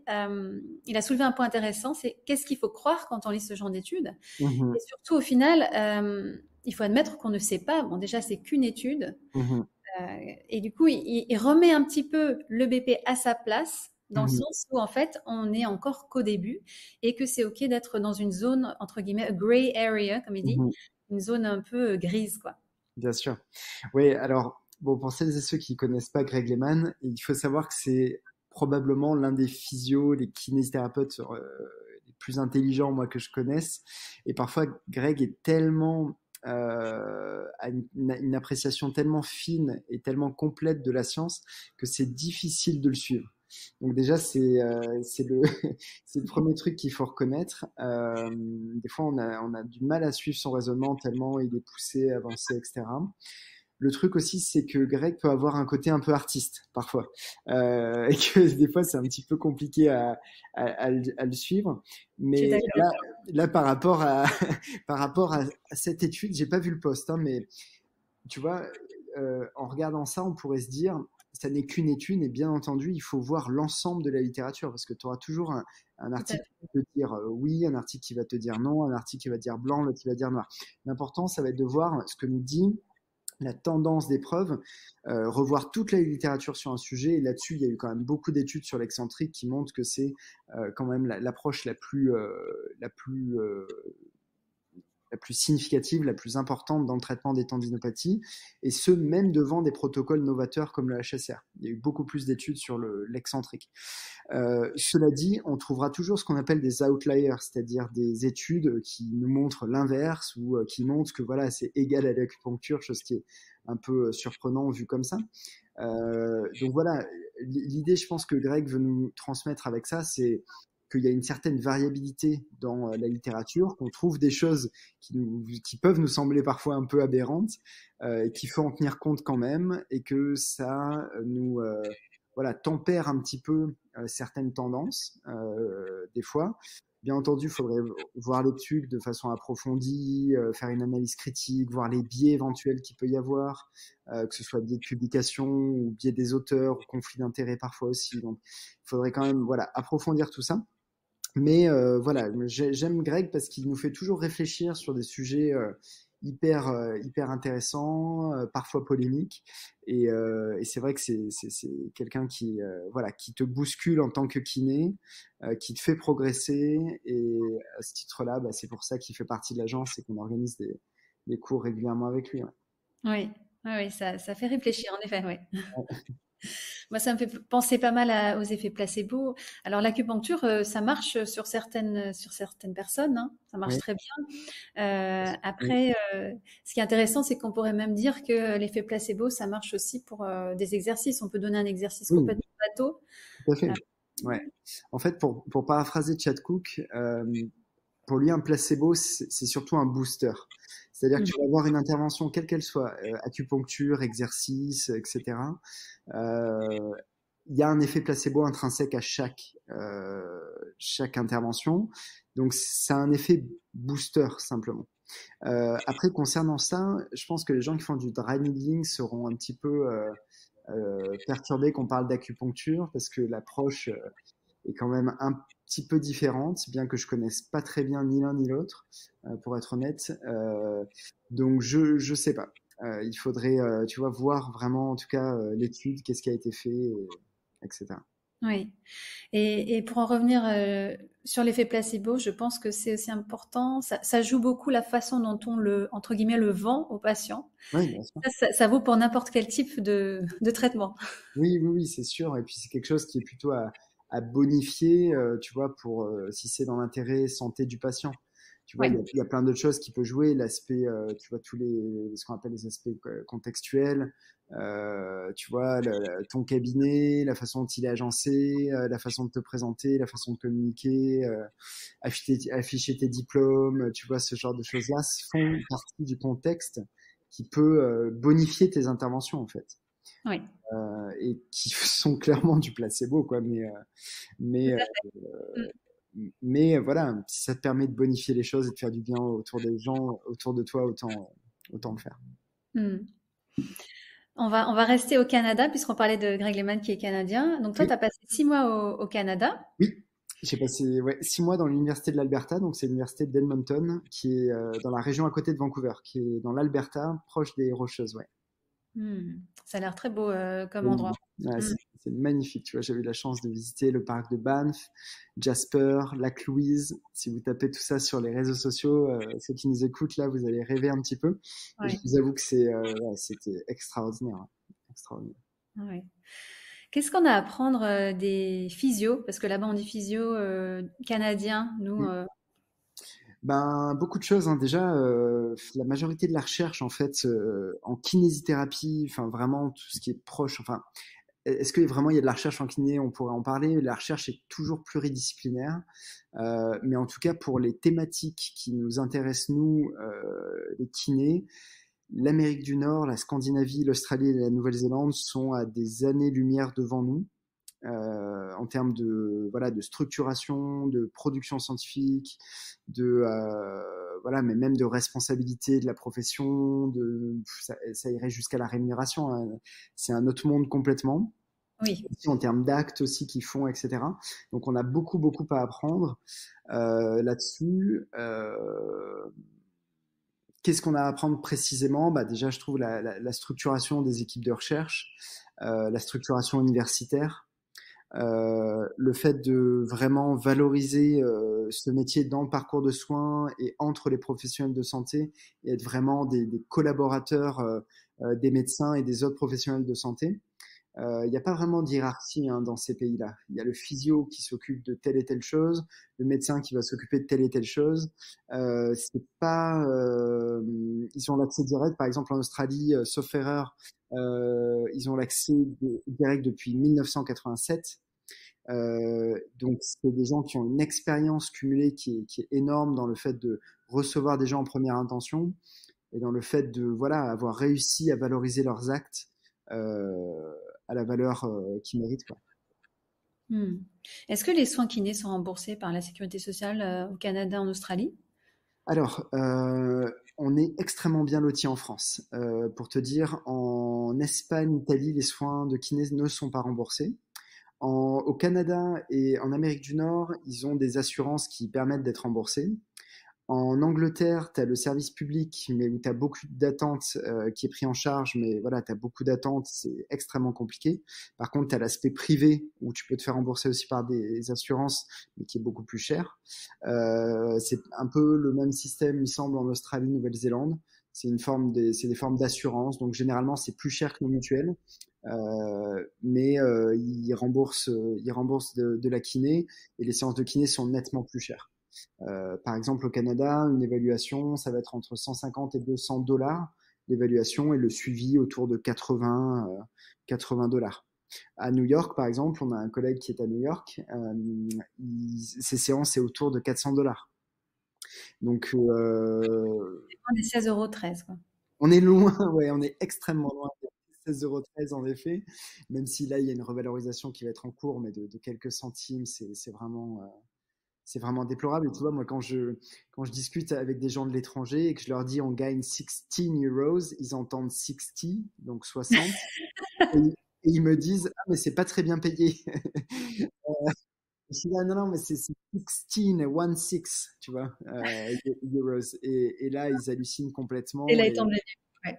il a soulevé un point intéressant, c'est qu'est-ce qu'il faut croire quand on lit ce genre d'études. Et surtout, au final, il faut admettre qu'on ne sait pas. Bon, déjà, c'est qu'une étude. Et du coup, il remet un petit peu le BP à sa place, dans le sens où, en fait, on n'est encore qu'au début et que c'est OK d'être dans une zone, entre guillemets, a gray area, comme il dit, une zone un peu grise, quoi. Bien sûr. Oui, alors, bon, pour celles et ceux qui ne connaissent pas Greg Lehman, il faut savoir que c'est probablement l'un des physios, les kinésithérapeutes les plus intelligents, moi, que je connaisse. Et parfois, Greg est tellement... a une appréciation tellement fine et tellement complète de la science que c'est difficile de le suivre. Donc déjà, c'est le premier truc qu'il faut reconnaître. Des fois, on a du mal à suivre son raisonnement tellement il est poussé, avancé, etc. Le truc aussi, c'est que Greg peut avoir un côté un peu artiste parfois, et que des fois c'est un petit peu compliqué à le suivre. Mais là par rapport à cette étude, j'ai pas vu le post, hein, mais tu vois, en regardant ça, on pourrait se dire, ça n'est qu'une étude, et bien entendu, il faut voir l'ensemble de la littérature, parce que tu auras toujours un article qui va te dire oui, un article qui va te dire non, un article qui va te dire blanc, l'autre qui va te dire noir. L'important, ça va être de voir ce que nous dit la tendance des preuves, revoir toute la littérature sur un sujet. Et là-dessus, il y a eu quand même beaucoup d'études sur l'excentrique qui montrent que c'est quand même l'approche la plus significative, la plus importante dans le traitement des tendinopathies, et ce, même devant des protocoles novateurs comme le HSR. Il y a eu beaucoup plus d'études sur l'excentrique. Cela dit, on trouvera toujours ce qu'on appelle des outliers, c'est-à-dire des études qui nous montrent l'inverse ou qui montrent que voilà, c'est égal à l'acupuncture, chose qui est un peu surprenant vu comme ça. Donc voilà, l'idée, je pense que Greg veut nous transmettre avec ça, c'est qu'il y a une certaine variabilité dans la littérature, qu'on trouve des choses qui peuvent nous sembler parfois un peu aberrantes, et qu'il faut en tenir compte quand même, et que ça nous voilà, tempère un petit peu certaines tendances, des fois. Bien entendu, il faudrait voir l'étude de façon approfondie, faire une analyse critique, voir les biais éventuels qu'il peut y avoir, que ce soit biais de publication ou biais des auteurs, ou conflit d'intérêts parfois aussi. Donc, il faudrait quand même voilà, approfondir tout ça. Mais voilà, j'aime Greg parce qu'il nous fait toujours réfléchir sur des sujets hyper intéressants, parfois polémiques. Et c'est vrai que c'est quelqu'un qui, voilà, qui te bouscule en tant que kiné, qui te fait progresser. Et à ce titre-là, bah, c'est pour ça qu'il fait partie de l'agence et qu'on organise des cours régulièrement avec lui. Ouais. Oui, oui, oui, ça fait réfléchir, en effet, oui. Moi, ça me fait penser pas mal aux effets placebo. Alors, l'acupuncture, ça marche sur certaines personnes, hein, ça marche Oui, très bien. oui, Après, ce qui est intéressant, c'est qu'on pourrait même dire que l'effet placebo, ça marche aussi pour des exercices. On peut donner un exercice oui, complètement bateau. tout à Euh, fait. Ouais. En fait, pour paraphraser Chad Cook, pour lui, un placebo, c'est surtout un booster. C'est-à-dire que mm, tu vas avoir une intervention, quelle qu'elle soit, acupuncture, exercice, etc. Euh, Il y a un effet placebo intrinsèque à chaque intervention. Donc, c'est un effet booster, simplement. Après, concernant ça, je pense que les gens qui font du dry needling seront un petit peu perturbés qu'on parle d'acupuncture parce que l'approche est quand même un petit peu différente, bien que je connaisse pas très bien ni l'un ni l'autre, pour être honnête. Donc je sais pas. Il faudrait, tu vois, voir vraiment en tout cas l'étude, qu'est-ce qui a été fait, etc. oui. Et pour en revenir sur l'effet placebo, je pense que c'est aussi important. Ça joue beaucoup la façon dont on entre guillemets, le vend au patient. Oui, bien sûr. Ça vaut pour n'importe quel type de traitement. Oui, c'est sûr. Et puis c'est quelque chose qui est plutôt à bonifier, tu vois, pour si c'est dans l'intérêt santé du patient. Tu vois, Oui, il y a plein d'autres choses qui peuvent jouer. L'aspect, tu vois, ce qu'on appelle les aspects contextuels. Tu vois, ton cabinet, la façon dont il est agencé, la façon de te présenter, la façon de communiquer, afficher tes diplômes, tu vois, ce genre de choses-là font partie du contexte qui peut bonifier tes interventions, en fait. oui, Et qui sont clairement du placebo, quoi. tout Mais, à fait. Mm, mais voilà, si ça te permet de bonifier les choses et de faire du bien autour des gens, autour de toi, autant le faire. mm. On va rester au Canada puisqu'on parlait de Greg Lehman qui est canadien. Donc toi, Oui, tu as passé 6 mois au Canada. oui. J'ai passé 6 mois dans l'université de l'Alberta, donc c'est l'université d'Edmonton, qui est dans la région à côté de Vancouver, qui est dans l'Alberta, proche des Rocheuses, ouais. Ça a l'air très beau comme Oui, endroit. ouais, Mm. c'est magnifique. Tu vois, j'ai eu la chance de visiter le parc de Banff, Jasper, Lac Louise. Si vous tapez tout ça sur les réseaux sociaux, ceux qui nous écoutent là, vous allez rêver un petit peu. Et je Ouais, vous avoue que ouais, c'était extraordinaire, hein. Extraordinaire. ouais. Qu'est-ce qu'on a à apprendre des physios? Parce que là-bas, on dit physio canadien. Nous, Ben, beaucoup de choses, hein. Déjà, la majorité de la recherche, en fait, en kinésithérapie, enfin, vraiment, tout ce qui est proche, enfin, est-ce que vraiment il y a de la recherche en kiné? On pourrait en parler. La recherche est toujours pluridisciplinaire, mais en tout cas pour les thématiques qui nous intéressent nous, les kinés, l'Amérique du Nord, la Scandinavie, l'Australie et la Nouvelle-Zélande sont à des années-lumière devant nous. En termes de voilà de structuration, de production scientifique, de voilà, mais même de responsabilité de la profession, ça irait jusqu'à la rémunération, hein. C'est un autre monde complètement. oui, Aussi en termes d'actes aussi qu'ils font, etc. Donc on a beaucoup à apprendre là-dessus. Qu'est-ce qu'on a à apprendre précisément? Bah déjà, je trouve la structuration des équipes de recherche, la structuration universitaire, le fait de vraiment valoriser ce métier dans le parcours de soins et entre les professionnels de santé et être vraiment des collaborateurs des médecins et des autres professionnels de santé. Il n'y a pas vraiment d'hierarchie, hein, dans ces pays-là. Il y a le physio qui s'occupe de telle et telle chose, le médecin qui va s'occuper de telle et telle chose. C'est pas, ils ont l'accès direct. Par exemple, en Australie, sauf erreur, ils ont l'accès direct depuis 1987. Donc, c'est des gens qui ont une expérience cumulée qui est énorme dans le fait de recevoir des gens en première intention et dans le fait de voilà avoir réussi à valoriser leurs actes euh, à la valeur qu'ils méritent, quoi. Hmm. Est-ce que les soins kinés sont remboursés par la sécurité sociale au Canada, en Australie? Alors, on est extrêmement bien lotis en France. Pour te dire, en Espagne, Italie, les soins de kiné ne sont pas remboursés. Au Canada et en Amérique du Nord, ils ont des assurances qui permettent d'être remboursés. En Angleterre, tu as le service public, mais où tu as beaucoup d'attentes qui est pris en charge, mais voilà, tu as beaucoup d'attentes, c'est extrêmement compliqué. Par contre, tu as l'aspect privé, où tu peux te faire rembourser aussi par des assurances, mais qui est beaucoup plus cher. C'est un peu le même système, il me semble, en Australie, Nouvelle-Zélande. C'est des formes d'assurance, donc généralement, c'est plus cher que nos mutuelles. Mais ils remboursent de la kiné, et les séances de kiné sont nettement plus chères. Par exemple, au Canada, une évaluation, ça va être entre 150 et 200 dollars l'évaluation et le suivi autour de 80 dollars. À New York, par exemple, on a un collègue qui est à New York, ses séances, c'est autour de 400 dollars. Donc, Des 16,13 €, quoi. on est loin, ouais, on est extrêmement loin des 16,13 € en effet, même si là, il y a une revalorisation qui va être en cours, mais de quelques centimes, c'est vraiment déplorable. Et tu vois, moi, quand je discute avec des gens de l'étranger et que je leur dis on gagne 16 euros, ils entendent 60, donc 60, et, et ils me disent ah, mais c'est pas très bien payé. Je dis ah, non, non, mais c'est 16, 16, tu vois, euros. Et là, ils hallucinent Et complètement. là, il Et tombe les nues. Ouais.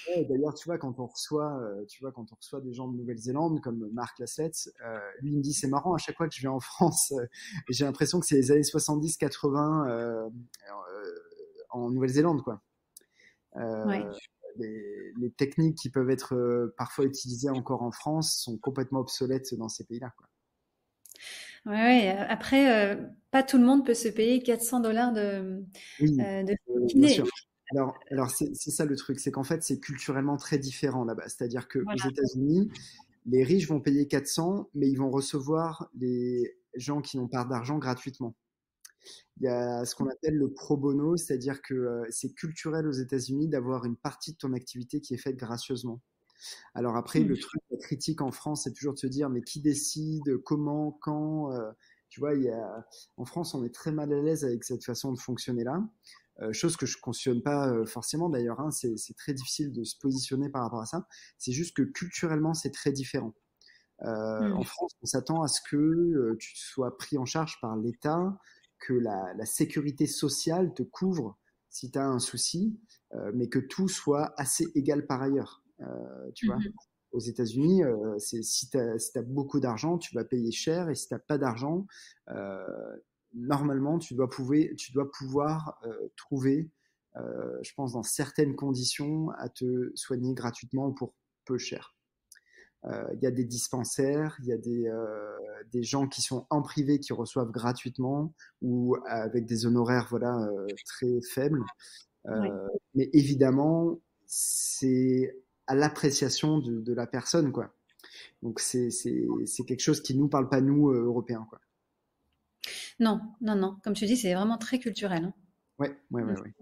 ouais, d'ailleurs, quand on reçoit des gens de Nouvelle-Zélande comme Marc Laslett, lui il me dit c'est marrant à chaque fois que je vais en France, j'ai l'impression que c'est les années 70-80 en Nouvelle-Zélande, quoi. Ouais. Euh, les techniques qui peuvent être parfois utilisées encore en France sont complètement obsolètes dans ces pays-là, quoi. Ouais, ouais. Après, pas tout le monde peut se payer 400 $ Oui, de bien kiné. sûr. Alors c'est ça le truc, c'est qu'en fait c'est culturellement très différent là-bas. C'est-à-dire qu'aux Voilà. États-Unis, les riches vont payer 400, mais ils vont recevoir les gens qui n'ont pas d'argent gratuitement. Il y a ce qu'on appelle le pro bono, c'est-à-dire que c'est culturel aux États-Unis d'avoir une partie de ton activité qui est faite gracieusement. Alors après, Hmm. le truc, la critique en France, c'est toujours de se dire, mais qui décide, comment, quand tu vois, en France, on est très mal à l'aise avec cette façon de fonctionner là. Chose que je cautionne pas forcément d'ailleurs, hein, c'est très difficile de se positionner par rapport à ça. C'est juste que culturellement, c'est très différent. Hmm. En France, on s'attend à ce que tu sois pris en charge par l'État, que la sécurité sociale te couvre si tu as un souci, mais que tout soit assez égal par ailleurs. Tu vois, Mhm. aux États-Unis, si tu as beaucoup d'argent, tu vas payer cher, et si tu n'as pas d'argent, euh, normalement, tu dois pouvoir trouver, je pense, dans certaines conditions, à te soigner gratuitement pour peu cher. Il y a des dispensaires, il y a des gens qui sont en privé qui reçoivent gratuitement ou avec des honoraires voilà, très faibles. Ouais. Mais évidemment, c'est à l'appréciation de la personne, quoi. Donc c'est quelque chose qui nous parle pas, nous, Européens, quoi. Non, non, non. Comme tu dis, c'est vraiment très culturel, hein. Ouais, ouais, ouais, ouais.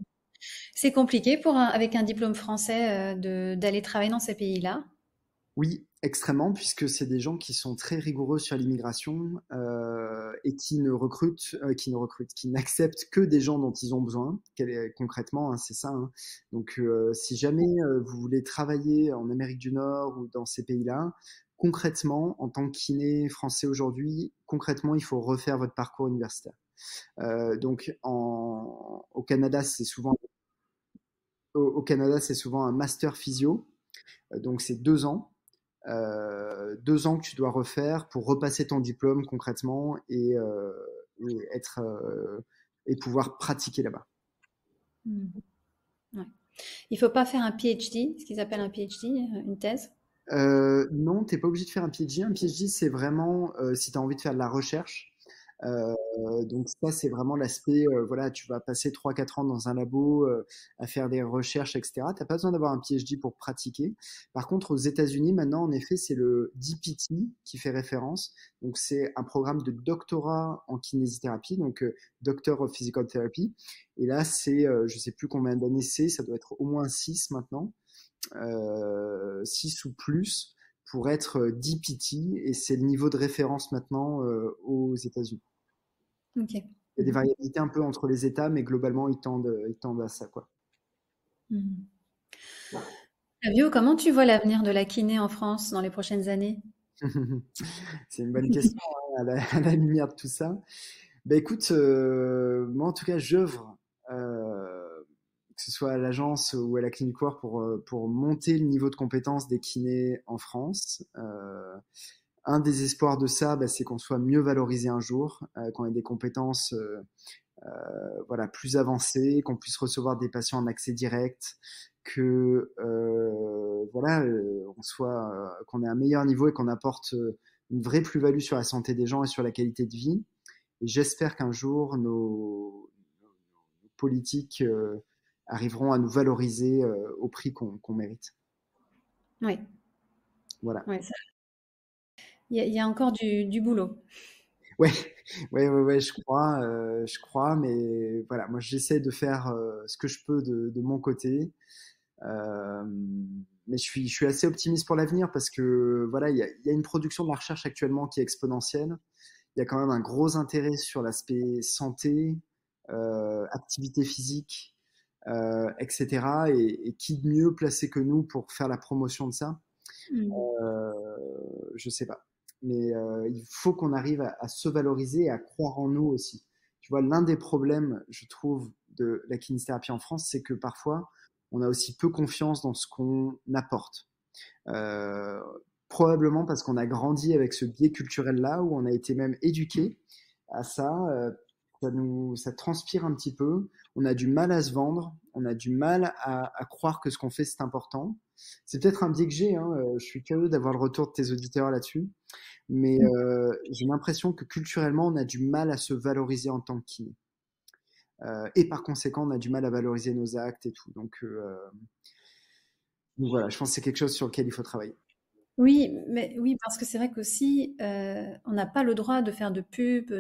C'est compliqué avec un diplôme français d'aller travailler dans ces pays-là. Oui, extrêmement, puisque c'est des gens qui sont très rigoureux sur l'immigration et qui n'acceptent que des gens dont ils ont besoin. Concrètement, hein, c'est ça, hein. Donc, si jamais vous voulez travailler en Amérique du Nord ou dans ces pays-là, concrètement, en tant que kiné français aujourd'hui, concrètement, il faut refaire votre parcours universitaire. Donc, au Canada, au Canada, c'est souvent un master physio, donc c'est 2 ans. 2 ans que tu dois refaire pour repasser ton diplôme concrètement et et pouvoir pratiquer là-bas. Hmm. Ouais. Il faut pas faire un PhD, ce qu'ils appellent un PhD, une thèse. Non, t'es pas obligé de faire un PhD. Un PhD, c'est vraiment si tu as envie de faire de la recherche. Euh, donc ça, c'est vraiment l'aspect, voilà, tu vas passer 3-4 ans dans un labo à faire des recherches, etc. T'as pas besoin d'avoir un PhD pour pratiquer. Par contre, aux États-Unis, maintenant, en effet, c'est le DPT qui fait référence. Donc c'est un programme de doctorat en kinésithérapie, donc Doctor of Physical Therapy. Et là, je sais plus combien d'années c'est, ça doit être au moins 6 maintenant. 6 ou plus, pour être DPT, et c'est le niveau de référence maintenant aux États-Unis. Ok. Il y a des variabilités un peu entre les États, mais globalement, ils tendent à ça, quoi. Flavio, comment tu vois l'avenir de la kiné en France dans les prochaines années? C'est une bonne question, hein, à la lumière de tout ça. Ben écoute, moi en tout cas, j'œuvre, que ce soit à l'agence ou à la Clinic War, pour monter le niveau de compétence des kinés en France. Un des espoirs de ça, c'est qu'on soit mieux valorisé un jour, qu'on ait des compétences voilà, plus avancées, qu'on puisse recevoir des patients en accès direct, que voilà, qu'on ait un meilleur niveau et qu'on apporte une vraie plus-value sur la santé des gens et sur la qualité de vie. Et j'espère qu'un jour, nos politiques arriveront à nous valoriser au prix qu'on mérite. Oui, Voilà. ouais, il y a encore du boulot. Ouais, ouais, je crois, mais voilà, moi j'essaie de faire ce que je peux de mon côté. Mais je suis assez optimiste pour l'avenir parce que voilà, il y a une production de la recherche actuellement qui est exponentielle. Il y a quand même un gros intérêt sur l'aspect santé, activité physique, etc. Et qui de mieux placé que nous pour faire la promotion de ça? Je sais pas. Mais il faut qu'on arrive à se valoriser et à croire en nous aussi. Tu vois, l'un des problèmes, je trouve, de la kinésithérapie en France, c'est que parfois, on a aussi peu confiance dans ce qu'on apporte. Euh, Probablement parce qu'on a grandi avec ce biais culturel-là, où on a été même éduqué à ça. Ça transpire un petit peu. On a du mal à se vendre. On a du mal à croire que ce qu'on fait, c'est important. C'est peut-être un biais que j'ai. Hein. Je suis curieux d'avoir le retour de tes auditeurs là-dessus. Mais j'ai l'impression que culturellement, on a du mal à se valoriser en tant que kiné. Et par conséquent, on a du mal à valoriser nos actes et tout. Donc voilà, je pense que c'est quelque chose sur lequel il faut travailler. Oui, mais oui, parce que c'est vrai qu'aussi, on n'a pas le droit de faire de pub,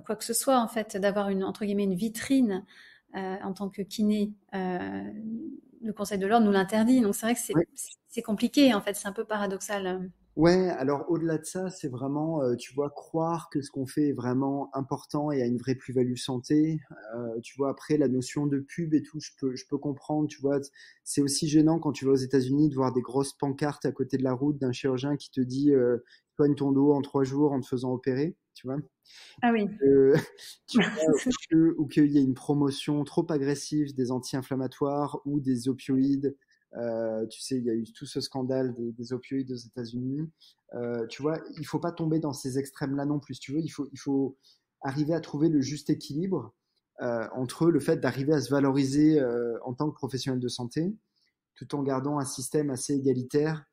quoi que ce soit en fait, d'avoir une entre guillemets «une vitrine», en tant que kiné. Le Conseil de l'ordre nous l'interdit, donc c'est vrai que Ouais. c'est compliqué en fait, c'est un peu paradoxal. Ouais, alors au-delà de ça, c'est vraiment, tu vois, croire que ce qu'on fait est vraiment important et a une vraie plus-value santé. Tu vois, après, la notion de pub et tout, je peux comprendre, tu vois. C'est aussi gênant quand tu vas aux États-Unis de voir des grosses pancartes à côté de la route d'un chirurgien qui te dit soigne ton dos en 3 jours en te faisant opérer, tu vois. Ah oui. Euh, tu vois, ou qu'il y ait une promotion trop agressive des anti-inflammatoires ou des opioïdes. Tu sais, il y a eu tout ce scandale des opioïdes aux États-Unis. Tu vois, il faut pas tomber dans ces extrêmes-là non plus. Tu veux, il faut arriver à trouver le juste équilibre entre le fait d'arriver à se valoriser en tant que professionnel de santé, tout en gardant un système assez égalitaire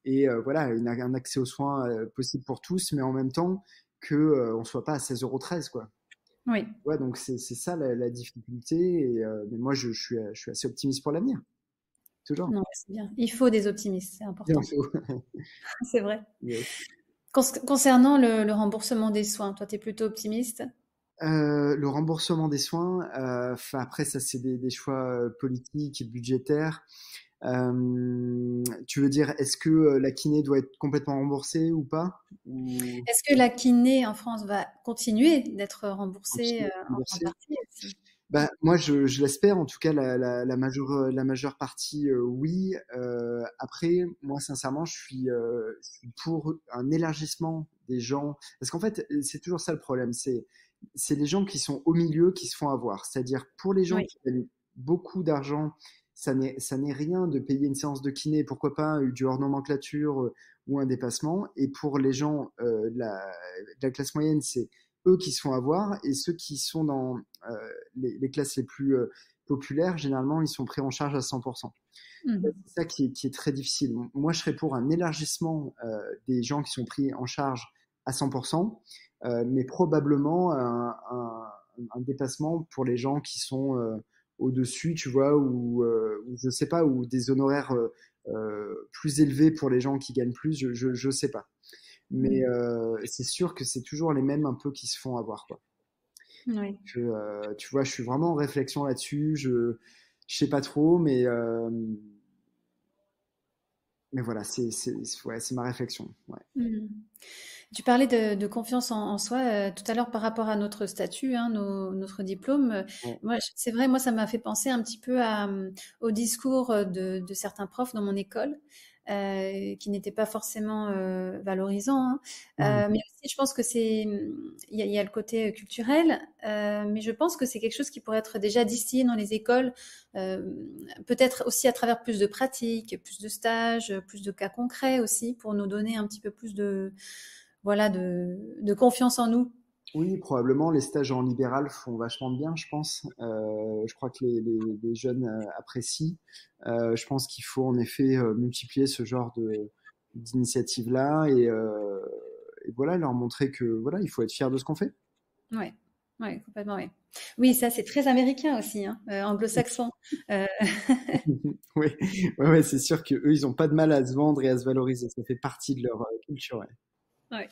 et voilà, un accès aux soins possible pour tous, mais en même temps que on soit pas à 16,13 € quoi. Oui. Ouais, donc c'est ça la difficulté. Et, mais moi, je suis assez optimiste pour l'avenir, toujours. Non, c'est bien. Il faut des optimistes, c'est Bien important. sûr. C'est vrai. Yes. Concernant le remboursement des soins, toi, tu es plutôt optimiste? Le remboursement des soins, après ça c'est des choix politiques et budgétaires. Tu veux dire, est-ce que la kiné doit être complètement remboursée ou pas? Ou Est-ce que la kiné en France va continuer d'être remboursée, continuer à en rembourser? partie aussi? Bah, moi, je l'espère, en tout cas, la majeure partie, oui. Après, moi, sincèrement, je suis pour un élargissement des gens. Parce qu'en fait, c'est toujours ça le problème. C'est les gens qui sont au milieu qui se font avoir. C'est-à-dire, pour les gens Oui, qui gagnent beaucoup d'argent, ça n'est rien de payer une séance de kiné, pourquoi pas du hors-nomenclature ou un dépassement. Et pour les gens de la classe moyenne, c'est eux qui se font avoir. Et ceux qui sont dans les classes les plus populaires, généralement, ils sont pris en charge à 100%. mmh. C'est ça qui est très difficile. Moi, je serais pour un élargissement des gens qui sont pris en charge à 100%, mais probablement un dépassement pour les gens qui sont au-dessus, tu vois, ou je sais pas, ou des honoraires plus élevés pour les gens qui gagnent plus, je sais pas. Mais Mmh. c'est sûr que c'est toujours les mêmes un peu qui se font avoir, quoi. Oui. Tu vois, je suis vraiment en réflexion là-dessus. Je sais pas trop, mais mais voilà, ouais, c'est ma réflexion. Ouais. Mmh. Tu parlais de confiance en soi tout à l'heure par rapport à notre statut, hein, notre diplôme. Ouais. Moi, c'est vrai, moi, ça m'a fait penser un petit peu au discours de certains profs dans mon école, qui n'étaient pas forcément valorisants, hein. Mhm. Mais aussi, je pense que il y a le côté culturel, mais je pense que c'est quelque chose qui pourrait être déjà distillé dans les écoles, euh, peut-être aussi à travers plus de pratiques, plus de stages, plus de cas concrets aussi, pour nous donner un petit peu plus voilà, de confiance en nous. Oui, probablement, les stages en libéral font vachement bien, je pense. Je crois que les jeunes apprécient. Je pense qu'il faut en effet multiplier ce genre d'initiative-là et voilà, leur montrer que voilà, il faut être fier de ce qu'on fait. Ouais, ouais, complètement, ouais. Oui, ça, c'est très américain aussi, hein, anglo-saxon. Euh, Oui, ouais, ouais, c'est sûr que eux, ils ont pas de mal à se vendre et à se valoriser. Ça fait partie de leur culture. Ouais. ouais.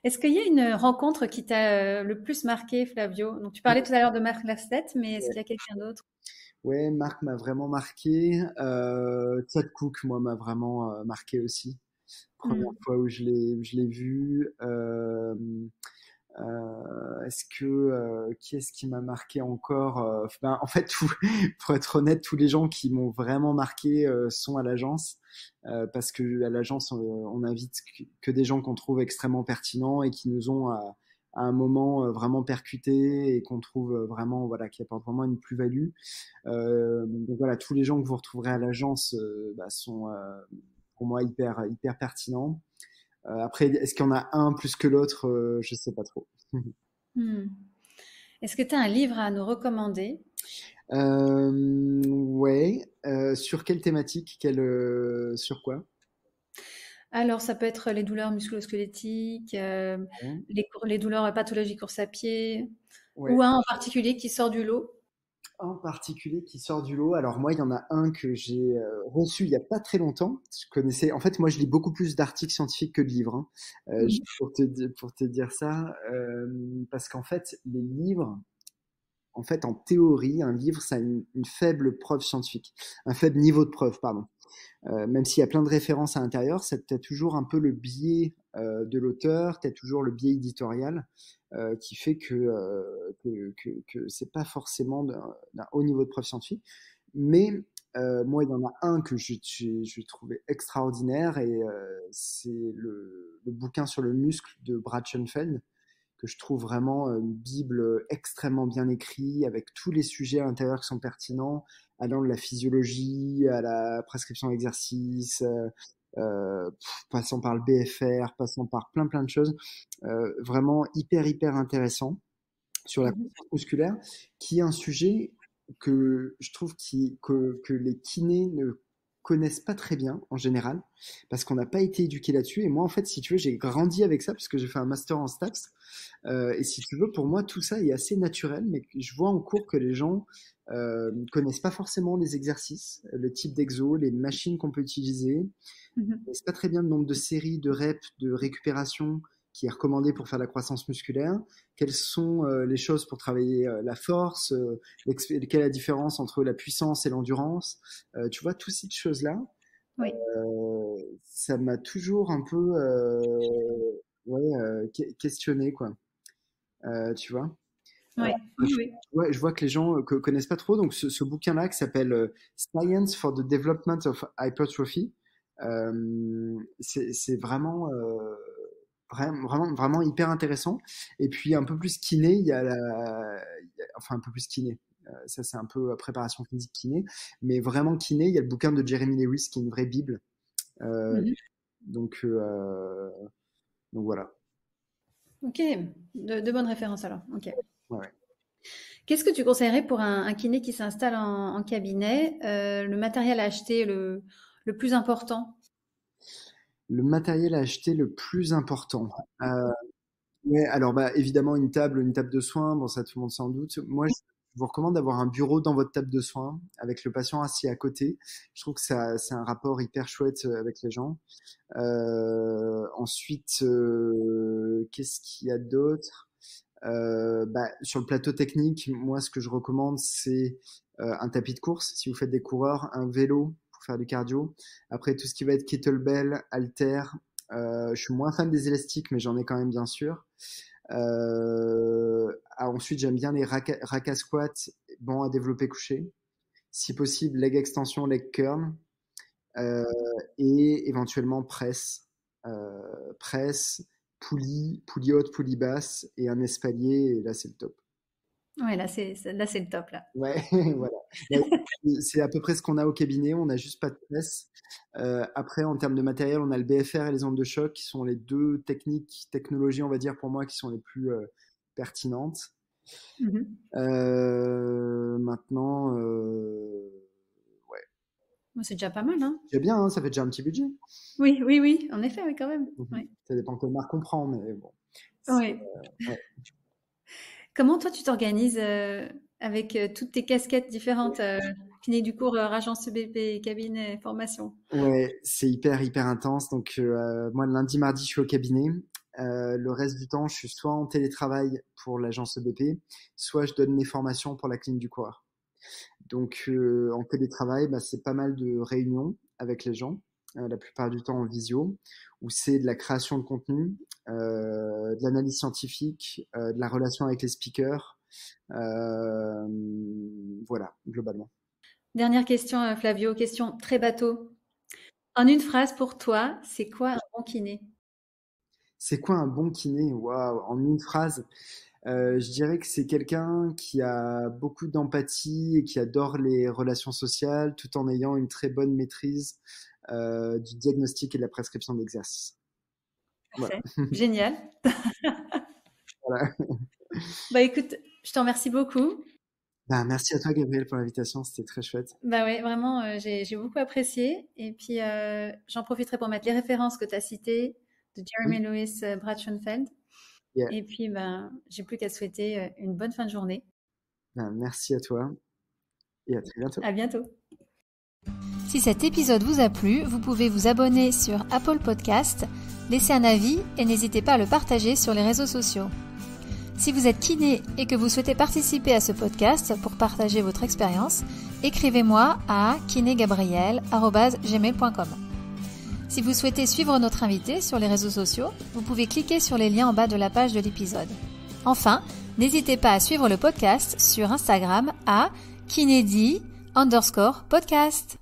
Est-ce qu'il y a une rencontre qui t'a le plus marqué, Flavio? Donc, tu parlais tout à l'heure de Marc Laflette, mais est-ce qu'il y a quelqu'un d'autre? Ouais, Marc m'a vraiment marqué. Todd Cook, moi, m'a vraiment marqué aussi. Première Hmm. fois où je l'ai vu. Qui est-ce qui m'a marqué encore? Ben, en fait, pour être honnête, tous les gens qui m'ont vraiment marqué sont à l'agence, parce que à l'agence, on invite que des gens qu'on trouve extrêmement pertinents et qui nous ont à un moment vraiment percuté et qu'on trouve vraiment, voilà, qui apportent vraiment une plus-value. Donc voilà, tous les gens que vous retrouverez à l'agence bah, sont pour moi hyper pertinents. Après, est-ce qu'il y en a un plus que l'autre? Je sais pas trop. Hmm. Est-ce que tu as un livre à nous recommander? Ouais. Sur quelle thématique? Sur quoi? Alors, ça peut être les douleurs musculo-squelettiques, Ouais. les douleurs pathologiques course à pied, Ouais. ou un en particulier qui sort du lot. Un particulier qui sort du lot. Alors moi, il y en a un que j'ai reçu il y a pas très longtemps. Je connaissais. En fait, moi, je lis beaucoup plus d'articles scientifiques que de livres, hein. Mhm. Juste pour te dire ça, parce qu'en fait, les livres, en fait, en théorie, un livre, ça a une faible preuve scientifique, un faible niveau de preuve, pardon. Même s'il y a plein de références à l'intérieur, tu as toujours un peu le biais de l'auteur, tu as toujours le biais éditorial qui fait que c'est pas forcément d'un haut niveau de preuve scientifique. Mais moi, il y en a un que j'ai trouvé extraordinaire et c'est le bouquin sur le muscle de Brad Schoenfeld que je trouve vraiment une bible extrêmement bien écrite, avec tous les sujets à l'intérieur qui sont pertinents, allant de la physiologie à la prescription d'exercice, passant par le BFR, passant par plein de choses, vraiment hyper intéressant sur la Mhm. conscience musculaire, qui est un sujet que je trouve que les kinés ne connaissent pas très bien en général, parce qu'on n'a pas été éduqué là-dessus. Et moi, en fait, si tu veux, j'ai grandi avec ça, parce que j'ai fait un master en stats. Et si tu veux, pour moi, tout ça est assez naturel, mais je vois en cours que les gens ne connaissent pas forcément les exercices, le type d'exo, les machines qu'on peut utiliser, Mhm. c'est pas très bien le nombre de séries, de reps, de récupération qui est recommandé pour faire la croissance musculaire. Quelles sont les choses pour travailler la force, quelle est la différence entre la puissance et l'endurance. Tu vois, toutes ces choses-là, Oui, ça m'a toujours un peu ouais, questionné, quoi. Tu vois. Euh, oui, oui, oui. je vois que les gens connaissent pas trop. Donc, ce bouquin-là qui s'appelle Science for the Development of Hypertrophy, c'est vraiment, vraiment hyper intéressant. Et puis, un peu plus kiné, enfin, un peu plus kiné. Ça, c'est un peu préparation physique kiné. Mais vraiment kiné, il y a le bouquin de Jeremy Lewis qui est une vraie bible. Euh, Mhm. donc, euh, donc voilà. Ok, de bonnes références alors. Ok. Ouais, ouais. Qu'est-ce que tu conseillerais pour un kiné qui s'installe en cabinet? Le matériel à acheter le plus important? Le matériel à acheter le plus important. Ouais, alors bah, évidemment une table de soins, bon ça tout le monde s'en doute. Moi, je vous recommande d'avoir un bureau dans votre table de soins avec le patient assis à côté. Je trouve que ça, c'est un rapport hyper chouette avec les gens. Ensuite, qu'est-ce qu'il y a d'autre? Bah, sur le plateau technique, moi, ce que je recommande, c'est un tapis de course si vous faites des coureurs, un vélo pour faire du cardio. Après, tout ce qui va être kettlebell, halter, je suis moins fan des élastiques, mais j'en ai quand même, bien sûr. Ensuite, j'aime bien les rack squats, bancs à développer couché. Si possible, leg extension, leg curl. Et éventuellement presse. Presse, poulie haute, poulie basse et un espalier. Et là, c'est le top. Ouais, là, c'est le top, là. Ouais, voilà. C'est à peu près ce qu'on a au cabinet. On n'a juste pas de presse. Après, en termes de matériel, on a le BFR et les ondes de choc qui sont les deux technologies, on va dire, pour moi, qui sont les plus pertinentes. Maintenant, ouais. C'est déjà pas mal, hein? C'est bien, hein, ça fait déjà un petit budget. Oui, en effet, oui, quand même. Ouais. Ça dépend quelle marque on prend, mais bon. Oui. Ouais. Comment toi, tu t'organises avec toutes tes casquettes différentes, kiné du cours, agence EBP, cabinet, formation? Ouais, c'est hyper intense. Donc, moi, le lundi, mardi, je suis au cabinet. Le reste du temps, je suis soit en télétravail pour l'agence EBP, soit je donne mes formations pour la clinique du coureur. Donc, en télétravail, c'est pas mal de réunions avec les gens, la plupart du temps en visio, où c'est de la création de contenu, de l'analyse scientifique, de la relation avec les speakers, voilà, globalement. Dernière question, Flavio, question très bateau. En une phrase, pour toi, c'est quoi un bon kiné? C'est quoi un bon kiné? Waouh, en une phrase, je dirais que c'est quelqu'un qui a beaucoup d'empathie et qui adore les relations sociales, tout en ayant une très bonne maîtrise du diagnostic et de la prescription d'exercice. Parfait. Voilà. Génial. Voilà. Écoute, je te remercie beaucoup. Merci à toi, Gabriel, pour l'invitation. C'était très chouette. Ouais, vraiment, j'ai beaucoup apprécié. Et puis, j'en profiterai pour mettre les références que tu as citées de Jeremy Lewis Brachonfeld. Yeah. Et puis, j'ai plus qu'à souhaiter une bonne fin de journée. Merci à toi et à très bientôt. À bientôt. Si cet épisode vous a plu, vous pouvez vous abonner sur Apple Podcast, laisser un avis et n'hésitez pas à le partager sur les réseaux sociaux. Si vous êtes kiné et que vous souhaitez participer à ce podcast pour partager votre expérience, écrivez-moi à kinégabriel@gmail.com. Si vous souhaitez suivre notre invité sur les réseaux sociaux, vous pouvez cliquer sur les liens en bas de la page de l'épisode. Enfin, n'hésitez pas à suivre le podcast sur Instagram à kinédi_podcast.